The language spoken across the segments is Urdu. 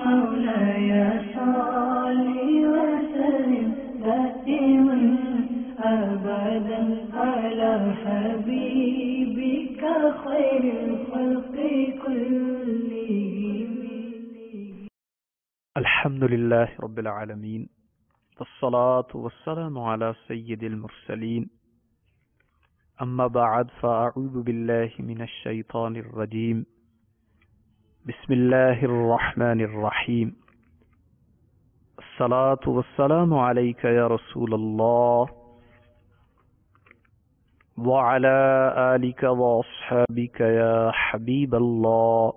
مولاي صل وسلم دائما أبدا على حبيبك خير الخلق كلهم. الحمد لله رب العالمين والصلاة والسلام على سيد المرسلين أما بعد فأعوذ بالله من الشيطان الرجيم بسم الله الرحمن الرحيم الصلاة والسلام عليك يا رسول الله وعلى آلك وأصحابك يا حبيب الله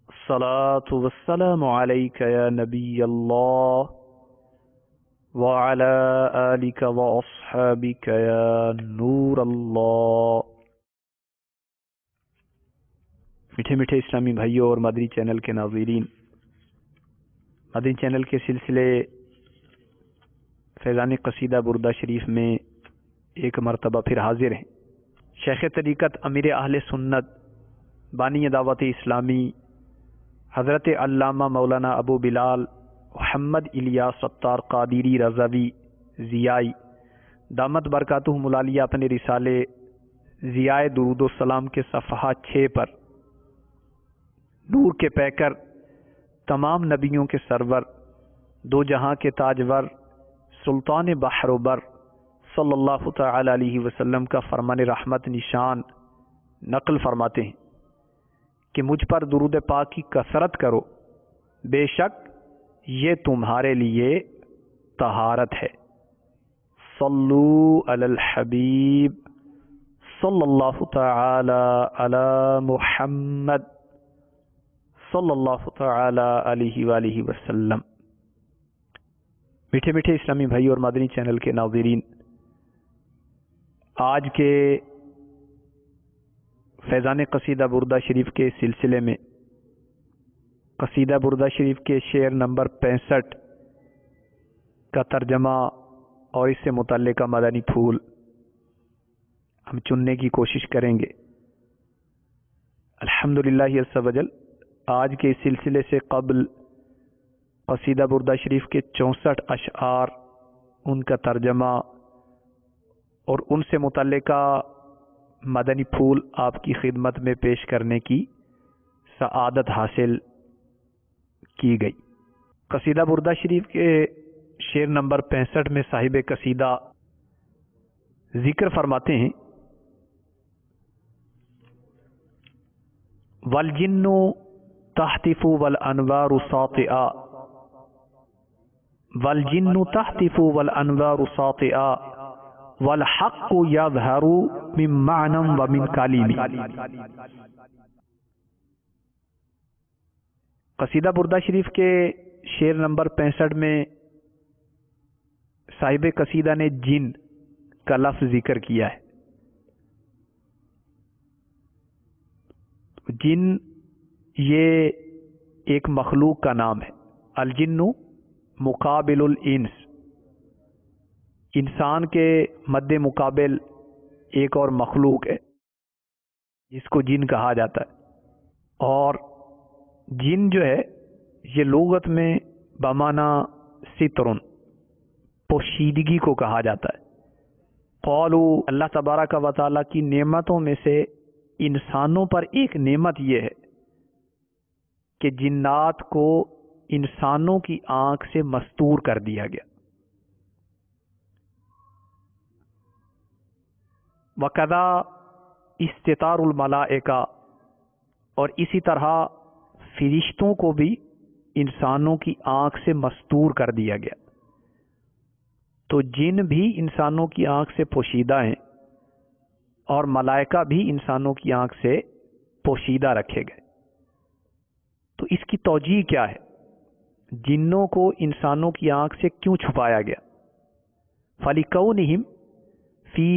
الصلاة والسلام عليك يا نبي الله وعلى آلك وأصحابك يا نور الله. میٹھے میٹھے اسلامی بھائیوں اور مدنی چینل کے ناظرین، مدنی چینل کے سلسلے فیضان قصیدہ بردہ شریف میں ایک مرتبہ پھر حاضر ہیں. شیخ طریقت امیر اہل سنت بانی دعوت اسلامی حضرت علامہ مولانا ابو بلال محمد الیاس ستار قادری رضوی ضیائی دامت برکاتہم العالیہ اپنے رسالے ضیاء درود و سلام کے صفحہ 6 پر نور کے پیکر تمام نبیوں کے سرور دو جہاں کے تاجور سلطان بحر و بر صلی اللہ تعالی علیہ وسلم کا فرمان رحمت نشان نقل فرماتے ہیں کہ مجھ پر درود پاک کی کثرت کرو، بے شک یہ تمہارے لیے طہارت ہے. صلو علی الحبیب صلی اللہ تعالی علی محمد صلی اللہ تعالی علیہ وآلہ وسلم. میٹھے میٹھے اسلامی بھائی اور مدنی چینل کے ناظرین، آج کے فیضان قصیدہ بردہ شریف کے سلسلے میں قصیدہ بردہ شریف کے شعر نمبر 65 کا ترجمہ اور اس سے متعلقہ مدنی پھول ہم چننے کی کوشش کریں گے. الحمدللہ عز و جل آج کے اس سلسلے سے قبل قصیدہ بردہ شریف کے 64 اشعار، ان کا ترجمہ اور ان سے متعلقہ مدنی پھول آپ کی خدمت میں پیش کرنے کی سعادت حاصل کی گئی. قصیدہ بردہ شریف کے شعر نمبر 65 میں صاحب قصیدہ ذکر فرماتے ہیں: والجن تحتف والانوار ساطعا والجن تحتف والانوار ساطعا والحق یظہر من معنی ومن کلیم. قصیدہ بردہ شریف کے شعر نمبر 65 میں صاحب قصیدہ نے جن کا لفظ ذکر کیا ہے. جن یہ ایک مخلوق کا نام ہے. الجن مقابل الانس، انسان کے مد مقابل ایک اور مخلوق ہے جس کو جن کہا جاتا ہے. اور جن جو ہے یہ لغت میں بمعنی سترن، پوشیدگی کو کہا جاتا ہے. قالو، اللہ تبارک و تعالیٰ کی نعمتوں میں سے انسانوں پر ایک نعمت یہ ہے کہ جنات کو انسانوں کی آنکھ سے مستور کر دیا گیا. وَقَذَا استطار الملائکہ، اور اسی طرح فرشتوں کو بھی انسانوں کی آنکھ سے مستور کر دیا گیا. تو جن بھی انسانوں کی آنکھ سے پوشیدہ ہیں اور ملائکہ بھی انسانوں کی آنکھ سے پوشیدہ رکھے گئے. تو اس کی توجیہ کیا ہے؟ جنوں کو انسانوں کی آنکھ سے کیوں چھپایا گیا؟ فَلِكَوْنِهِمْ فِي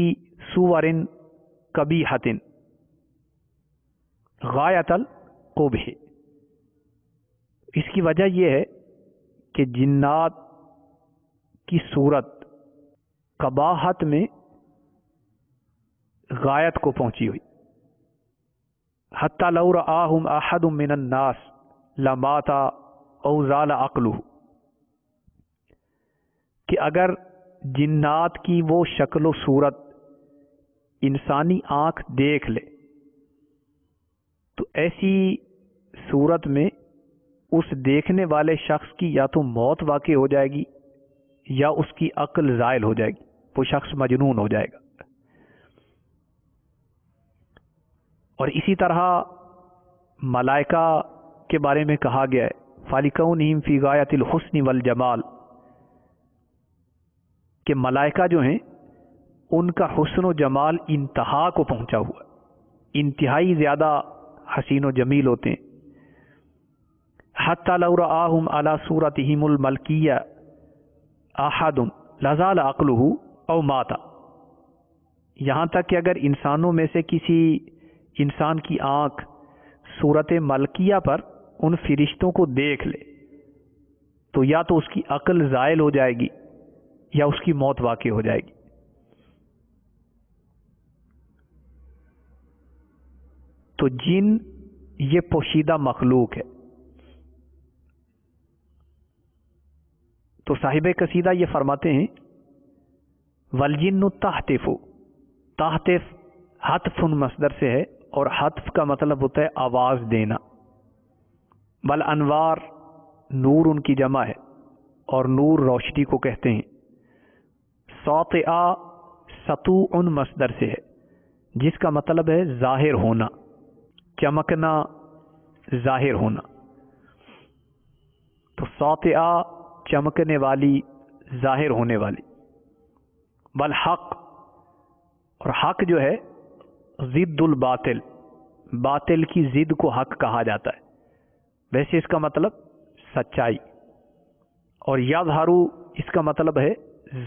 صُوَرٍ قَبِيحَةٍ غایۃ القبح. اس کی وجہ یہ ہے کہ جنات کی صورت قباحت میں غایت کو پہنچی ہوئی. حتی لو رآہم احد من الناس، لماتا او زال عقلہ، کہ اگر جنات کی وہ شکل و صورت انسانی آنکھ دیکھ لے تو ایسی صورت میں اس دیکھنے والے شخص کی یا تو موت واقع ہو جائے گی یا اس کی عقل زائل ہو جائے گی، وہ شخص مجنون ہو جائے گا۔ اور اسی طرح ملائکہ کے بارے میں کہا گیا ہے فَلِكَوْنِهِمْ فِي غَایَةِ الْحُسْنِ وَالْجَمَالِ، کہ ملائکہ جو ہیں ان کا حسن و جمال انتہا کو پہنچا ہوا، انتہائی زیادہ حسین و جمیل ہوتے ہیں۔ حَتَّى لَوْ رَآهُمْ عَلَى صُورَتِهِمُ الْمَلْكِيَّةِ أَحَدٌ لَزَالَ عَقْلُهُ أَوْ مَاتَ، یہاں تک کہ اگر انسانوں میں سے کسی انسان کی آنکھ صورت ملکیہ پر ان فرشتوں کو دیکھ لے تو یا تو اس کی عقل زائل ہو جائے گی یا اس کی موت واقع ہو جائے گی۔ تو جن یہ پوشیدہ مخلوق ہے۔ تو صاحب قصیدہ یہ فرماتے ہیں والجن تحتف، تحتف حتف مصدر سے ہے اور حتف کا مطلب ہوتا ہے آواز دینا۔ والانوار نور ان کی جمع ہے اور نور روشنی کو کہتے ہیں۔ ساطعہ سطوع مصدر سے ہے جس کا مطلب ہے ظاہر ہونا، چمکنا، ظاہر ہونا۔ تو ساطعہ چمکنے والی، ظاہر ہونے والی۔ والحق، اور حق جو ہے ضد الباطل، باطل کی ضد کو حق کہا جاتا ہے، ویسے اس کا مطلب سچائی۔ اور یظہر اس کا مطلب ہے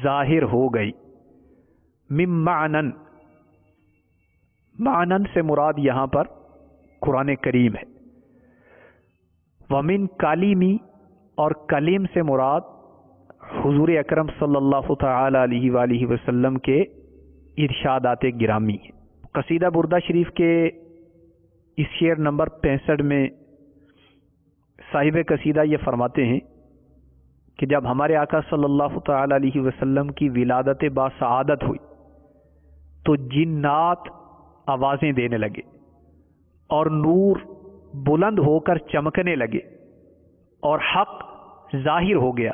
ظاہر ہو گئی۔ من معنن، معنن سے مراد یہاں پر قرآن کریم ہے۔ ومن کلیمی، اور کلیم سے مراد حضور اکرم صلی اللہ تعالی علیہ وآلہ وسلم کے ارشادات گرامی ہیں۔ قصیدہ بردہ شریف کے اس شعر نمبر 65 میں صاحب قصیدہ یہ فرماتے ہیں کہ جب ہمارے آقا صلی اللہ تعالی علیہ وسلم کی ولادت باسعادت ہوئی تو جنات آوازیں دینے لگے اور نور بلند ہو کر چمکنے لگے اور حق ظاہر ہو گیا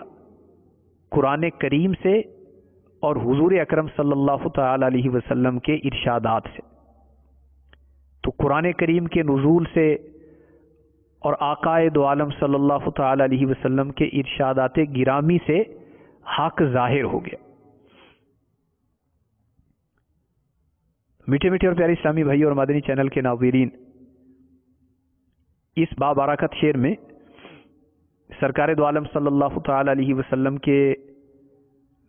قرآن کریم سے اور حضور اکرم صلی اللہ تعالی علیہ وسلم کے ارشادات سے۔ تو قرآن کریم کے نزول سے اور آقائے دو عالم صلی اللہ تعالی علیہ وسلم کے ارشادات گرامی سے حق ظاہر ہو گیا۔ میٹھے میٹھے اور پیارے اسلامی بھائی اور مدنی چینل کے ناظرین، اس بابرکت شعر میں سرکار دو عالم صلی اللہ تعالی علیہ وسلم کے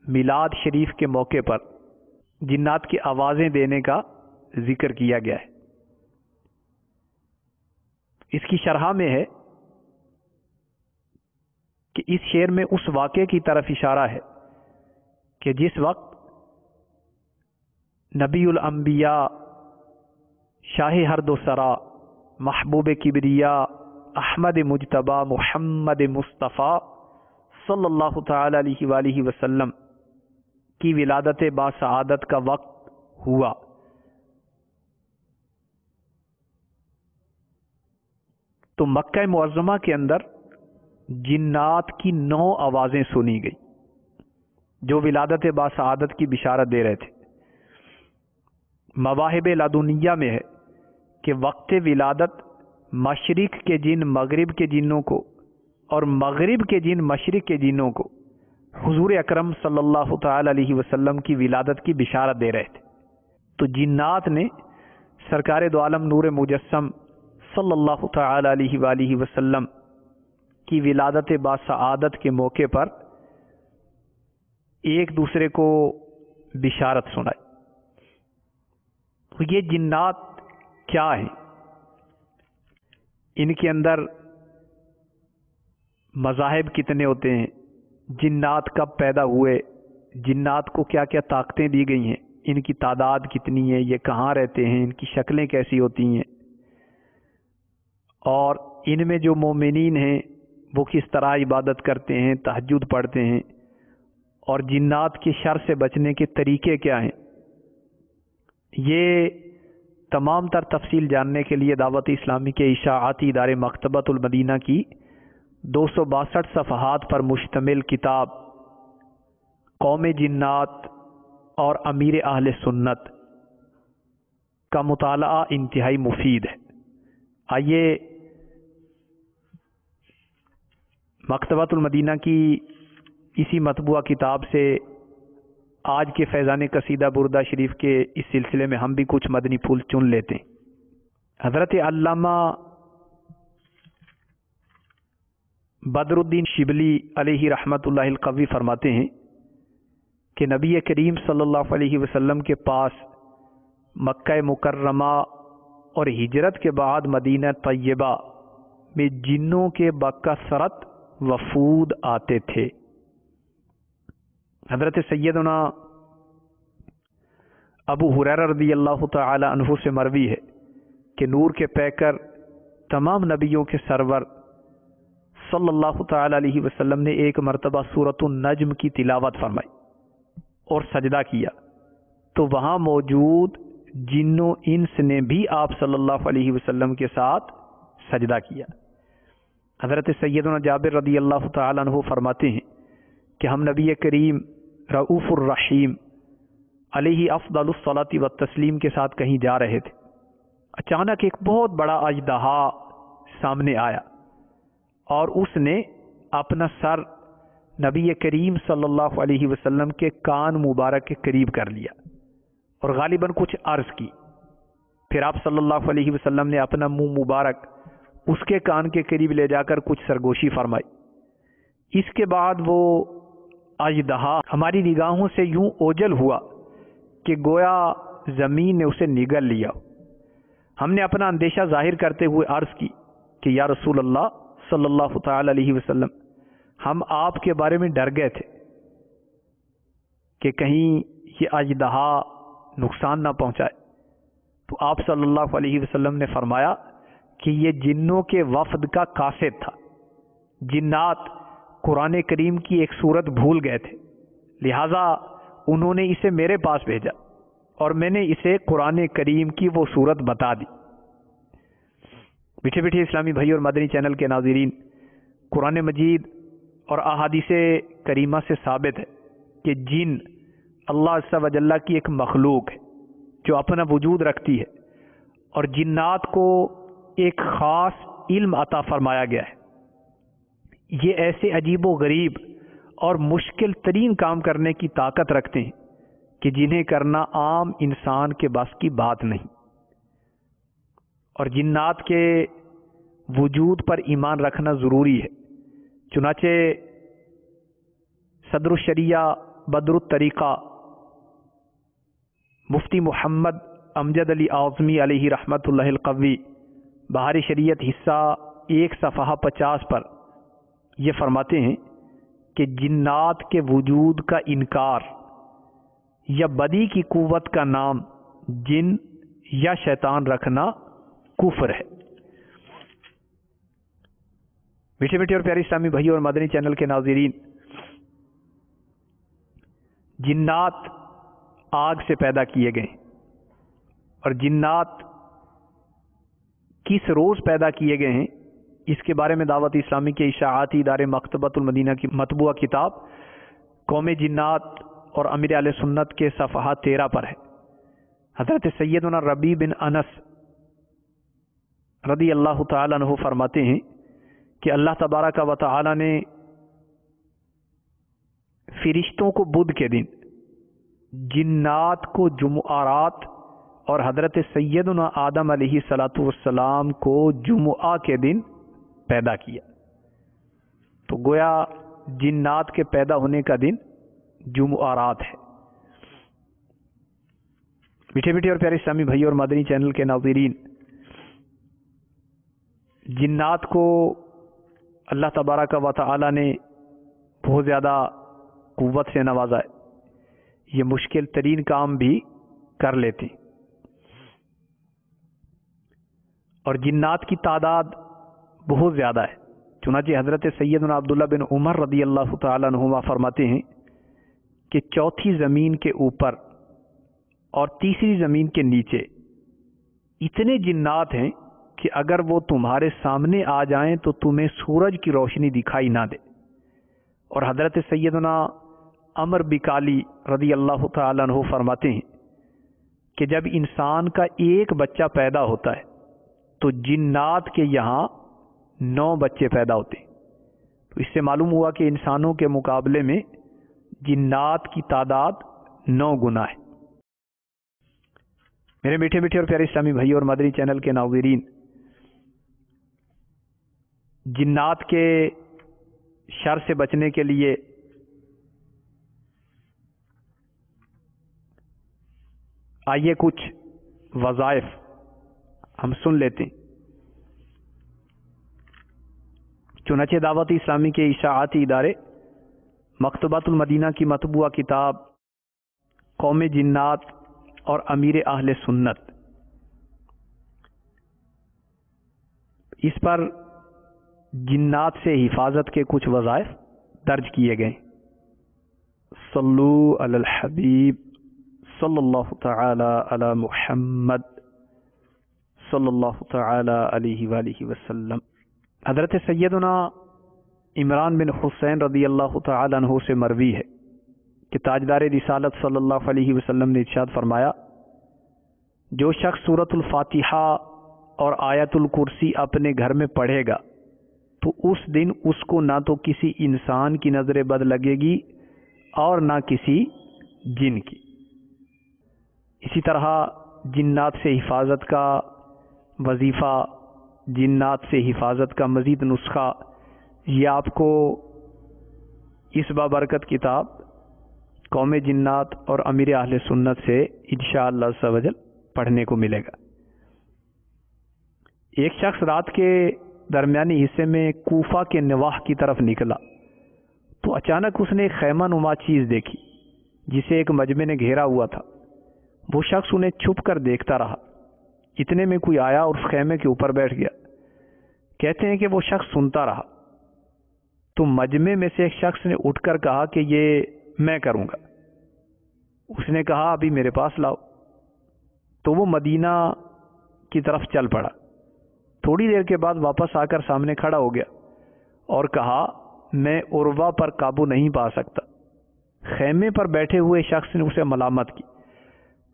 میلاد شریف کے موقع پر جنات کی آوازیں دینے کا ذکر کیا گیا ہے۔ اس کی شرح میں ہے کہ اس شعر میں اس واقعے کی طرف اشارہ ہے کہ جس وقت نبی الانبیاء، شاہ ہر دو سرا، محبوب کبریا، احمد مجتبی محمد مصطفیٰ صلی اللہ تعالی علیہ وآلہ وسلم کی ولادت باسعادت کا وقت ہوا تو مکہ معظمہ کے اندر جنات کی 9 آوازیں سنی گئی جو ولادت باسعادت کی بشارت دے رہے تھے۔ مواہب لدنیہ میں ہے کہ وقت ولادت مشرق کے جن مغرب کے جنوں کو اور مغرب کے جن مشرق کے جنوں کو حضور اکرم صلی اللہ تعالی علیہ وسلم کی ولادت کی بشارت دے رہے تھے۔ تو جنات نے سرکار دو عالم نور مجسم صلی اللہ تعالی علیہ وآلہ وسلم کی ولادت باسعادت کے موقع پر ایک دوسرے کو بشارت سنائی۔ تو یہ جنات کیا ہیں؟ ان کے اندر مذاہب کتنے ہوتے ہیں، جنات کب پیدا ہوئے، جنات کو کیا کیا طاقتیں دی گئی ہیں، ان کی تعداد کتنی ہے، یہ کہاں رہتے ہیں، ان کی شکلیں کیسی ہوتی ہیں، اور ان میں جو مومنین ہیں وہ کس طرح عبادت کرتے ہیں، تہجد پڑھتے ہیں، اور جنات کی شر سے بچنے کے طریقے کیا ہیں، یہ تمام تر تفصیل جاننے کے لیے دعوت اسلامی کے اشاعتی ادارے مکتبۃ المدینہ کی 262 صفحات پر مشتمل کتاب قوم جنات اور امیر اہل سنت کا مطالعہ انتہائی مفید ہے۔ آئیے مکتبۃ المدینہ کی اسی مطبوعہ کتاب سے آج کے فیضان قصیدہ بردہ شریف کے اس سلسلے میں ہم بھی کچھ مدنی پھول چن لیتے ہیں۔ حضرت علامہ بدر الدین شبلی علیہ رحمۃ اللہ القوی فرماتے ہیں کہ نبی کریم صلی اللہ علیہ وسلم کے پاس مکہ مکرمہ اور ہجرت کے بعد مدینہ طیبہ میں جنوں کے بکثرت وفود آتے تھے۔ حضرت سیدنا ابو ہریرہ رضی اللہ تعالی عنہ سے مروی ہے کہ نور کے پیکر تمام نبیوں کے سرور صلی اللہ تعالی علیہ وسلم نے ایک مرتبہ سورۃ النجم کی تلاوت فرمائی اور سجدہ کیا تو وہاں موجود جن و انس نے بھی آپ صلی اللہ علیہ وسلم کے ساتھ سجدہ کیا۔ حضرت سیدنا جابر رضی اللہ تعالی عنہ فرماتے ہیں کہ ہم نبی کریم رؤوف الرحیم علیہ افضل الصلاۃ والتسلیم کے ساتھ کہیں جا رہے تھے، اچانک ایک بہت بڑا اژدہا سامنے آیا اور اس نے اپنا سر نبی کریم صلی اللہ علیہ وسلم کے کان مبارک کے قریب کر لیا اور غالباً کچھ عرض کی۔ پھر آپ صلی اللہ علیہ وسلم نے اپنا منہ مبارک اس کے کان کے قریب لے جا کر کچھ سرگوشی فرمائی۔ اس کے بعد وہ اژدہا ہماری نگاہوں سے یوں اوجھل ہوا کہ گویا زمین نے اسے نگل لیا۔ ہم نے اپنا اندیشہ ظاہر کرتے ہوئے عرض کی کہ یا رسول اللہ صلی اللہ تعالی علیہ وسلم، ہم آپ کے بارے میں ڈر گئے تھے کہ کہیں یہ اژدہا نقصان نہ پہنچائے۔ تو آپ صلی اللہ علیہ وسلم نے فرمایا کہ یہ جنوں کے وفد کا قاصد تھا، جنات قرآن کریم کی ایک صورت بھول گئے تھے، لہٰذا انہوں نے اسے میرے پاس بھیجا اور میں نے اسے قرآن کریم کی وہ صورت بتا دی۔ میٹھے میٹھے اسلامی بھائی اور مدنی چینل کے ناظرین، قرآن مجید اور احادیث کریمہ سے ثابت ہے کہ جن اللہ عز و جل کی ایک مخلوق ہے جو اپنا وجود رکھتی ہے، اور جنات کو ایک خاص علم عطا فرمایا گیا ہے۔ یہ ایسے عجیب و غریب اور مشکل ترین کام کرنے کی طاقت رکھتے ہیں کہ جنہیں کرنا عام انسان کے بس کی بات نہیں، اور جنات کے وجود پر ایمان رکھنا ضروری ہے۔ چنانچہ صدر الشریعہ بدر الطریقہ مفتی محمد امجد علی اعظمی علیہ رحمۃ اللہ القوی بہار شریعت حصہ 1 صفحہ 50 پر یہ فرماتے ہیں کہ جنات کے وجود کا انکار یا بدی کی قوت کا نام جن یا شیطان رکھنا کفر ہے۔ میٹھے میٹھے اور پیارے اسلامی بھائی اور مدنی چینل کے ناظرین، جنات آگ سے پیدا کیے گئے اور جنات کس روز پیدا کیے گئے ہیں اس کے بارے میں دعوت اسلامی کے اشاعتی ادارے مکتبۃ المدینہ کی مطبوعہ کتاب قوم جنات اور امیر اہل سنت کے صفحہ 13 پر ہے۔ حضرت سیدنا ربیع بن انس رضی اللہ تعالی عنہ فرماتے ہیں کہ اللہ تبارک و تعالی نے فرشتوں کو بدھ کے دن، جنات کو جمعرات اور حضرت سیدنا آدم علیہ الصلاۃ والسلام کو جمعہ کے دن پیدا کیا۔ تو گویا جنات کے پیدا ہونے کا دن جمعرات ہے۔ میٹھے میٹھے اور پیارے اسلامی بھائی اور مدنی چینل کے ناظرین، جنات کو اللہ تبارک و تعالی نے بہت زیادہ قوت سے نوازا ہے، یہ مشکل ترین کام بھی کر لیتے ہیں، اور جنات کی تعداد بہت زیادہ ہے۔ چنانچہ حضرت سیدنا عبداللہ بن عمر رضی اللہ تعالیٰ عنہما فرماتے ہیں کہ چوتھی زمین کے اوپر اور تیسری زمین کے نیچے اتنے جنات ہیں کہ اگر وہ تمہارے سامنے آ جائیں تو تمہیں سورج کی روشنی دکھائی نہ دے۔ اور حضرت سیدنا عمر بکالی رضی اللہ تعالیٰ عنہ فرماتے ہیں کہ جب انسان کا ایک بچہ پیدا ہوتا ہے تو جنات کے یہاں 9 بچے پیدا ہوتے ہیں۔ تو اس سے معلوم ہوا کہ انسانوں کے مقابلے میں جنات کی تعداد 9 گنا ہے۔ میرے میٹھے میٹھے اور پیارے اسلامی بھائی اور مدنی چینل کے ناظرین، جنات کے شر سے بچنے کے لیے آئیے کچھ وظائف ہم سن لیتے ہیں۔ چنانچہ دعوت اسلامی کے اشاعتی ادارے مکتبۃ المدینہ کی مطبوعہ کتاب قوم جنات اور امیر اہل سنت، اس پر جنات سے حفاظت کے کچھ وظائف درج کیے گئے۔ صلو علی الحبیب صلی اللہ تعالی علی محمد صلی اللہ تعالی علیہ وآلہ وسلم۔ حضرت سیدنا عمران بن حسین رضی اللہ تعالی عنہ سے مروی ہے کہ تاجدار رسالت صلی اللہ علیہ وسلم نے ارشاد فرمایا، جو شخص سورۃ الفاتحہ اور آیت الکرسی اپنے گھر میں پڑھے گا تو اس دن اس کو نہ تو کسی انسان کی نظر بد لگے گی اور نہ کسی جن کی۔ اسی طرح جنات سے حفاظت کا وظیفہ، جنات سے حفاظت کا مزید نسخہ، یہ آپ کو اس بابرکت کتاب قوم جنات اور امیر اہل سنت سے انشاءاللہ عز و جل پڑھنے کو ملے گا۔ ایک شخص رات کے درمیانی حصے میں کوفہ کے نواح کی طرف نکلا تو اچانک اس نے ایک خیمہ نما چیز دیکھی جسے ایک مجمع نے گھیرا ہوا تھا۔ وہ شخص انہیں چھپ کر دیکھتا رہا، اتنے میں کوئی آیا اور اس خیمے کے اوپر بیٹھ گیا۔ کہتے ہیں کہ وہ شخص سنتا رہا تو مجمع میں سے ایک شخص نے اٹھ کر کہا کہ یہ میں کروں گا۔ اس نے کہا ابھی میرے پاس لاؤ۔ تو وہ مدینہ کی طرف چل پڑا۔ تھوڑی دیر کے بعد واپس آ کر سامنے کھڑا ہو گیا اور کہا میں عروہ پر قابو نہیں پا سکتا۔ خیمے پر بیٹھے ہوئے شخص نے اسے ملامت کی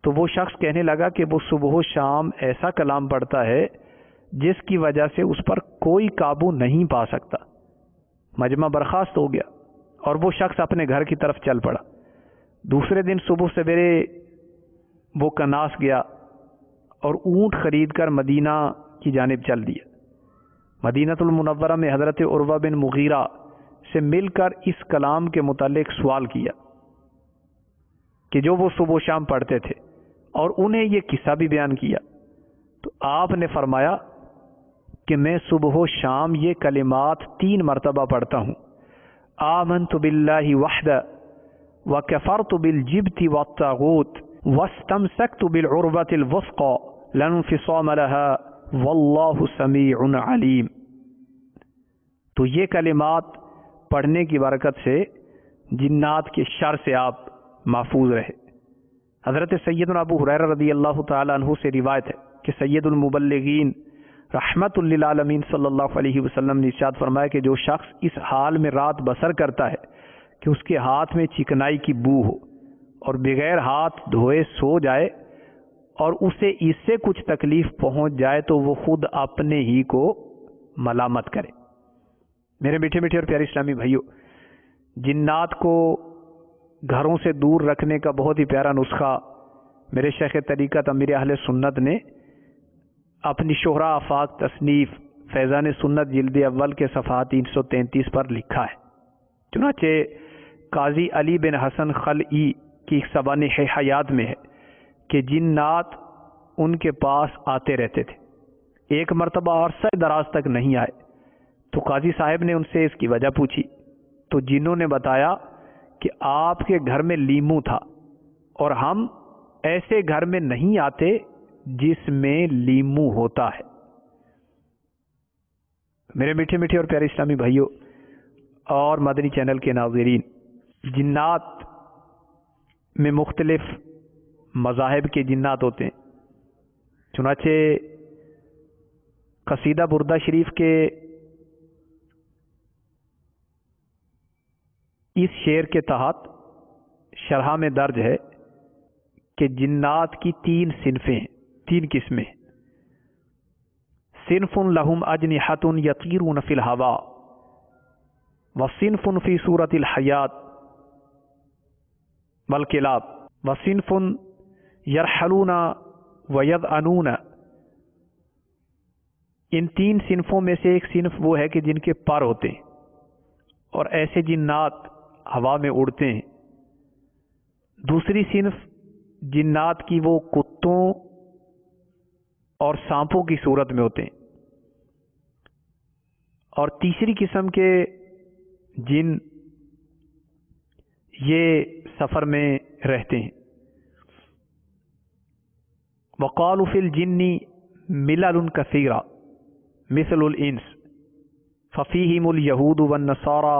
تو وہ شخص کہنے لگا کہ وہ صبح و شام ایسا کلام پڑھتا ہے جس کی وجہ سے اس پر کوئی قابو نہیں پا سکتا۔ مجمع برخاست ہو گیا اور وہ شخص اپنے گھر کی طرف چل پڑا۔ دوسرے دن صبح سویرے وہ کناس گیا اور اونٹ خرید کر مدینہ کی جانب چل دیا۔ مدینۃ المنورہ میں حضرت عروہ بن مغیرہ سے مل کر اس کلام کے متعلق سوال کیا کہ جو وہ صبح و شام پڑھتے تھے، اور انہیں یہ قصہ بھی بیان کیا۔ تو آپ نے فرمایا کہ میں صبح و شام یہ کلمات 3 مرتبہ پڑھتا ہوں، آمنت باللہ وحدہ وکفرت بالجبت والطاغوت واستمسکت بالعروۃ الوثقی لا انفصام لها واللہ سمیع علیم۔ تو یہ کلمات پڑھنے کی برکت سے جنات کے شر سے آپ محفوظ رہے۔ حضرت سیدنا ابو ہریرہ رضی اللہ تعالی عنہ سے روایت ہے کہ سید المبلغین رحمت للعالمین صلی اللہ علیہ وسلم نے ارشاد فرمایا کہ جو شخص اس حال میں رات بسر کرتا ہے کہ اس کے ہاتھ میں چکنائی کی بو ہو اور بغیر ہاتھ دھوئے سو جائے اور اسے اس سے کچھ تکلیف پہنچ جائے تو وہ خود اپنے ہی کو ملامت کرے۔ میرے میٹھے میٹھے اور پیارے اسلامی بھائیوں، جنات کو گھروں سے دور رکھنے کا بہت ہی پیارا نسخہ میرے شیخ طریقت امیر اہل سنت نے اپنی شہرا آفاق تصنیف فیضان سنت جلد اول کے صفحات 333 پر لکھا ہے۔ چنانچہ قاضی علی بن حسن خلعی کی سوانح حیات میں ہے کہ جنات ان کے پاس آتے رہتے تھے۔ ایک مرتبہ عرصہ دراز تک نہیں آئے تو قاضی صاحب نے ان سے اس کی وجہ پوچھی تو جنوں نے بتایا کہ آپ کے گھر میں لیمو تھا اور ہم ایسے گھر میں نہیں آتے جس میں لیمو ہوتا ہے۔ میرے میٹھے میٹھے اور پیارے اسلامی بھائیوں اور مدنی چینل کے ناظرین، جنات میں مختلف مذاہب کے جنات ہوتے ہیں۔ چنانچہ قصیدہ بردہ شریف کے اس شعر کے تحت شرح میں درج ہے کہ جنات کی 3 صنفیں ہیں، 3 قسمیں۔ صنف لہم اجنحۃ یطیرون فی الہوا وصنف فی صورت الحیات والکلاب وصنف یرحلون ویضعنون۔ ان 3 صنفوں میں سے ایک صنف وہ ہے کہ جن کے پر ہوتے ہیں اور ایسے جنات ہوا میں اڑتے ہیں۔ دوسری صنف جنات کی وہ کتوں اور سانپوں کی صورت میں ہوتے ہیں، اور تیسری قسم کے جن یہ سفر میں رہتے ہیں۔ وقالوا فی الجن ملل کثیرہ مثل الانس ففیہم الیہود والنصارى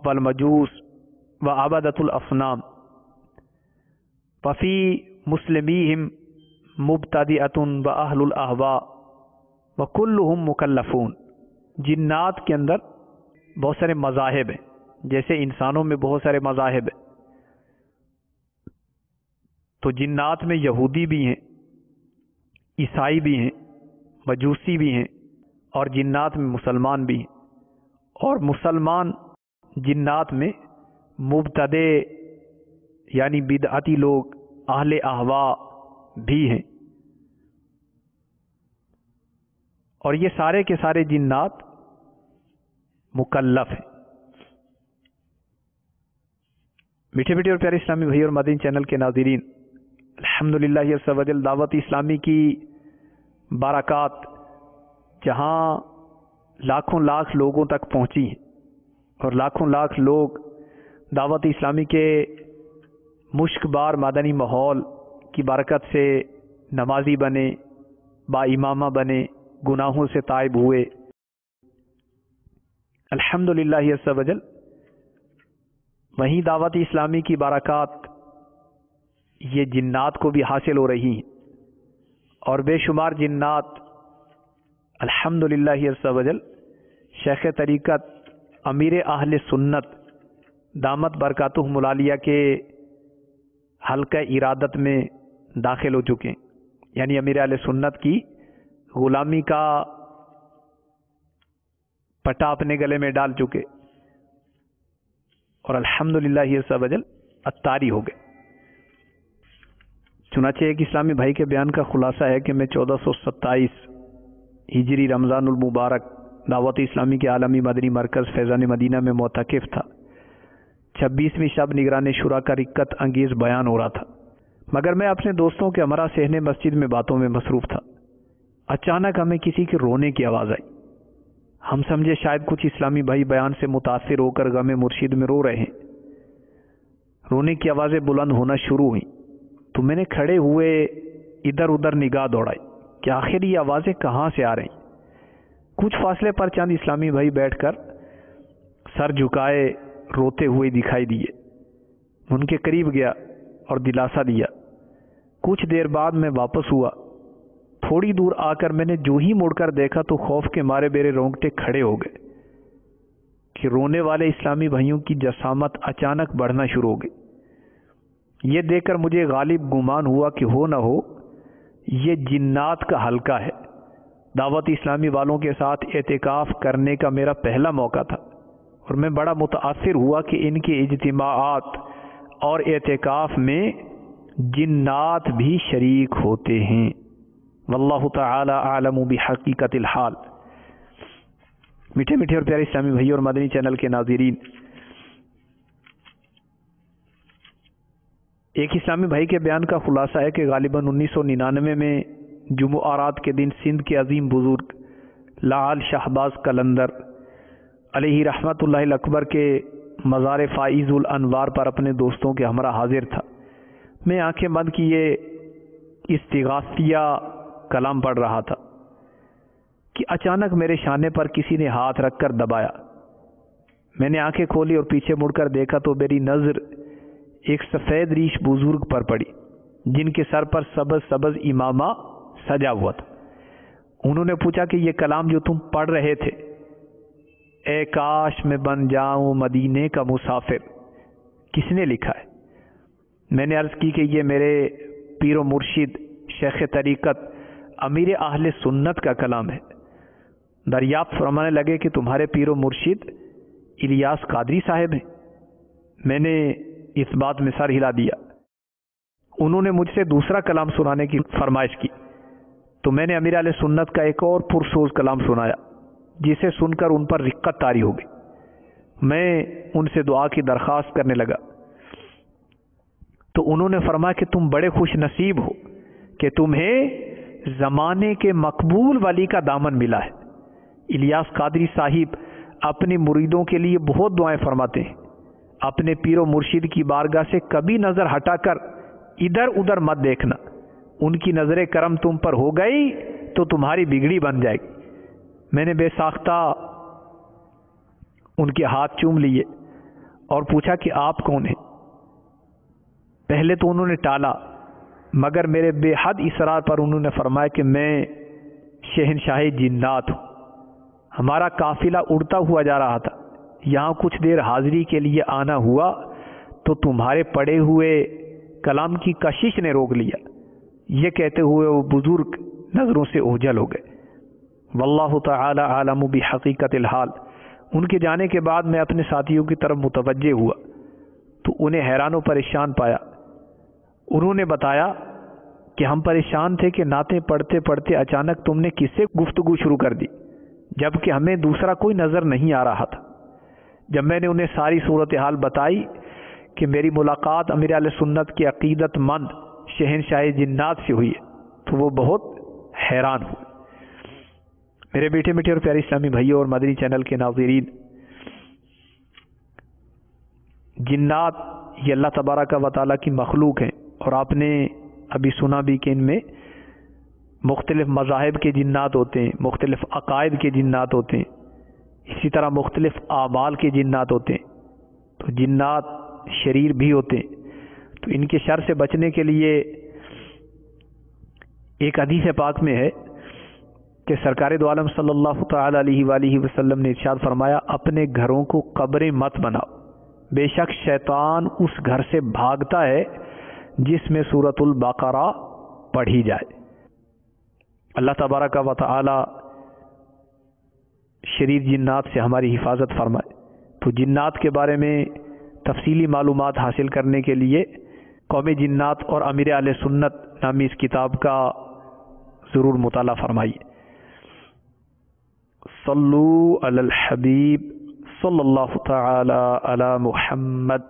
والمجوس وعبدۃ الاصنام وفی مسلمیہم مبتدعۃ واہل الاہواء وکلہم مکلفون۔ جنات کے اندر بہت سارے مذاہب ہیں، جیسے انسانوں میں بہت سارے مذاہب ہیں، تو جنات میں یہودی بھی ہیں، عیسائی بھی ہیں، مجوسی بھی ہیں، اور جنات میں مسلمان بھی ہیں، اور مسلمان جنات میں مبتدع یعنی بدعتی لوگ، اہل اہواء بھی ہیں۔ اور یہ سارے کے سارے جنات مکلف ہیں۔ میٹھے میٹھے اور پیارے اسلامی بھائی اور مدنی چینل کے ناظرین، الحمدللہ عز و جل دعوت اسلامی کی برکات جہاں لاکھوں لاکھ لوگوں تک پہنچی ہیں، اور لاکھوں لاکھ لوگ دعوت اسلامی کے مشک بار مدنی ماحول کی برکت سے نمازی بنے، با امامہ بنے، گناہوں سے تائب ہوئے، الحمدللہ عز و جل۔ وہیں دعوت اسلامی کی برکات یہ جنات کو بھی حاصل ہو رہی ہیں، اور بے شمار جنات الحمدللہ عز و جل شیخ طریقت امیر اہل سنت دامت برکاتہم العالیہ کے حلقہ ارادت میں داخل ہو چکے ہیں، یعنی امیر اہل سنت کی غلامی کا پٹا اپنے گلے میں ڈال چکے، اور الحمدللہ عز و جل اتاری ہو گئے۔ چنانچہ ایک اسلامی بھائی کے بیان کا خلاصہ ہے کہ میں 1427 ہجری رمضان المبارک دعوت اسلامی کے عالمی مدنی مرکز فیضان مدینہ میں معتکف تھا۔ 26ویں شب نگران شورا کا رکت انگیز بیان ہو رہا تھا، مگر میں اپنے دوستوں کے ہمراہ صحن مسجد میں باتوں میں مصروف تھا۔ اچانک ہمیں کسی کے رونے کی آواز آئی۔ ہم سمجھے شاید کچھ اسلامی بھائی بیان سے متاثر ہو کر غم مرشد میں رو رہے ہیں۔ رونے کی آوازیں بلند ہونا شروع ہوئیں تو میں نے کھڑے ہوئے ادھر ادھر نگاہ دوڑائی کہ آخر یہ آوازیں کہاں سے آ رہی۔ کچھ فاصلے پر چند اسلامی بھائی بیٹھ کر سر جھکائے روتے ہوئے دکھائی دیے۔ ان کے قریب گیا اور دلاسا دیا۔ کچھ دیر بعد میں واپس ہوا۔ تھوڑی دور آ کر میں نے جو ہی مڑ کر دیکھا تو خوف کے مارے میرے رونگٹے کھڑے ہو گئے کہ رونے والے اسلامی بھائیوں کی جسامت اچانک بڑھنا شروع ہو گئی۔ یہ دیکھ کر مجھے غالب گمان ہوا کہ ہو نہ ہو یہ جنات کا حلقہ ہے۔ دعوت اسلامی والوں کے ساتھ اعتکاف کرنے کا میرا پہلا موقع تھا، اور میں بڑا متاثر ہوا کہ ان کے اجتماعات اور اعتکاف میں جنات بھی شریک ہوتے ہیں۔ واللہ تعالی اعلم بحقیقت الحال۔ میٹھے میٹھے اور پیارے اسلامی بھائی اور مدنی چینل کے ناظرین، ایک اسلامی بھائی کے بیان کا خلاصہ ہے کہ غالباً 1999 میں جمعرات کے دن سندھ کے عظیم بزرگ لعل شہباز قلندر علیہ رحمت اللہ اکبر کے مزار فائز الانوار پر اپنے دوستوں کے ہمراہ حاضر تھا۔ میں آنکھیں بند کیے استغاثیہ کلام پڑھ رہا تھا۔ کہ اچانک میرے شانے پر کسی نے ہاتھ رکھ کر دبایا۔ میں نے آنکھیں کھولی اور پیچھے مڑ کر دیکھا تو میری نظر ایک سفید ریش بزرگ پر پڑی جن کے سر پر سبز سبز امامہ سجا ہوا تھا۔ انہوں نے پوچھا کہ یہ کلام جو تم پڑھ رہے تھے، اے کاش میں بن جاؤں مدینے کا مسافر، کس نے لکھا ہے؟ میں نے عرض کی کہ یہ میرے پیر و مرشد شیخ طریقت امیر اہل سنت کا کلام ہے۔ دریافت فرمانے لگے کہ تمہارے پیر و مرشد الیاس قادری صاحب ہیں؟ میں نے اس بات میں سر ہلا دیا۔ انہوں نے مجھ سے دوسرا کلام سنانے کی فرمائش کی تو میں نے امیر اہل سنت کا ایک اور پرسوز کلام سنایا جسے سن کر ان پر رقت طاری ہو گئی۔ میں ان سے دعا کی درخواست کرنے لگا تو انہوں نے فرمایا کہ تم بڑے خوش نصیب ہو کہ تمہیں زمانے کے مقبول ولی کا دامن ملا ہے۔ الیاس قادری صاحب اپنے مریدوں کے لیے بہت دعائیں فرماتے ہیں۔ اپنے پیر و مرشد کی بارگاہ سے کبھی نظر ہٹا کر ادھر ادھر مت دیکھنا، ان کی نظر کرم تم پر ہو گئی تو تمہاری بگڑی بن جائے گی۔ میں نے بے ساختہ ان کے ہاتھ چوم لیے اور پوچھا کہ آپ کون ہیں؟ پہلے تو انہوں نے ٹالا، مگر میرے بے حد اصرار پر انہوں نے فرمایا کہ میں شہنشاہ جنات ہوں۔ ہمارا قافلہ اڑتا ہوا جا رہا تھا، یہاں کچھ دیر حاضری کے لیے آنا ہوا تو تمہارے پڑے ہوئے کلام کی کشش نے روک لیا۔ یہ کہتے ہوئے وہ بزرگ نظروں سے اوجھل ہو گئے۔ واللہ تعالی عالم بحقیقت الحال۔ ان کے جانے کے بعد میں اپنے ساتھیوں کی طرف متوجہ ہوا تو انہیں حیران و پریشان پایا۔ انہوں نے بتایا کہ ہم پریشان تھے کہ نعتیں پڑھتے پڑھتے اچانک تم نے کس سے گفتگو شروع کر دی جبکہ ہمیں دوسرا کوئی نظر نہیں آ رہا تھا۔ جب میں نے انہیں ساری صورتحال بتائی کہ میری ملاقات امیر اہل سنت کے عقیدت مند شہنشاہ جنات سے ہوئی ہے تو وہ بہت حیران ہوئے۔ میرے میٹھے میٹھے اور پیارے اسلامی بھائیوں اور مدنی چینل کے ناظرین، جنات یہ اللہ تبارک و تعالیٰ کی مخلوق ہیں، اور آپ نے ابھی سنا بھی کہ ان میں مختلف مذاہب کے جنات ہوتے ہیں، مختلف عقائد کے جنات ہوتے ہیں، اسی طرح مختلف اعمال کے جنات ہوتے ہیں۔ تو جنات شریر بھی ہوتے ہیں، تو ان کے شر سے بچنے کے لیے ایک حدیث پاک میں ہے کہ سرکار دو عالم صلی اللہ تعالی علیہ وآلہ وسلم نے ارشاد فرمایا، اپنے گھروں کو قبریں مت بناؤ، بے شک شیطان اس گھر سے بھاگتا ہے جس میں سورۃ البقرہ پڑھی جائے۔ اللہ تبارک و تعالی شریر جنات سے ہماری حفاظت فرمائے۔ تو جنات کے بارے میں تفصیلی معلومات حاصل کرنے کے لیے قوم جنات اور امیر اہل سنت نامی اس کتاب کا ضرور مطالعہ فرمائیے۔ صلو علی الحبیب صلی اللہ تعالی علی محمد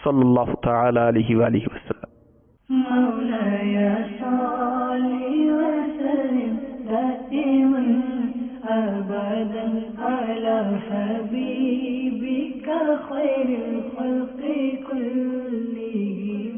صلی اللہ تعالی علیہ وآلہ وسلم۔ مولاي صل وسلم دائما أبدا على حبيبك خير الخلق كلهم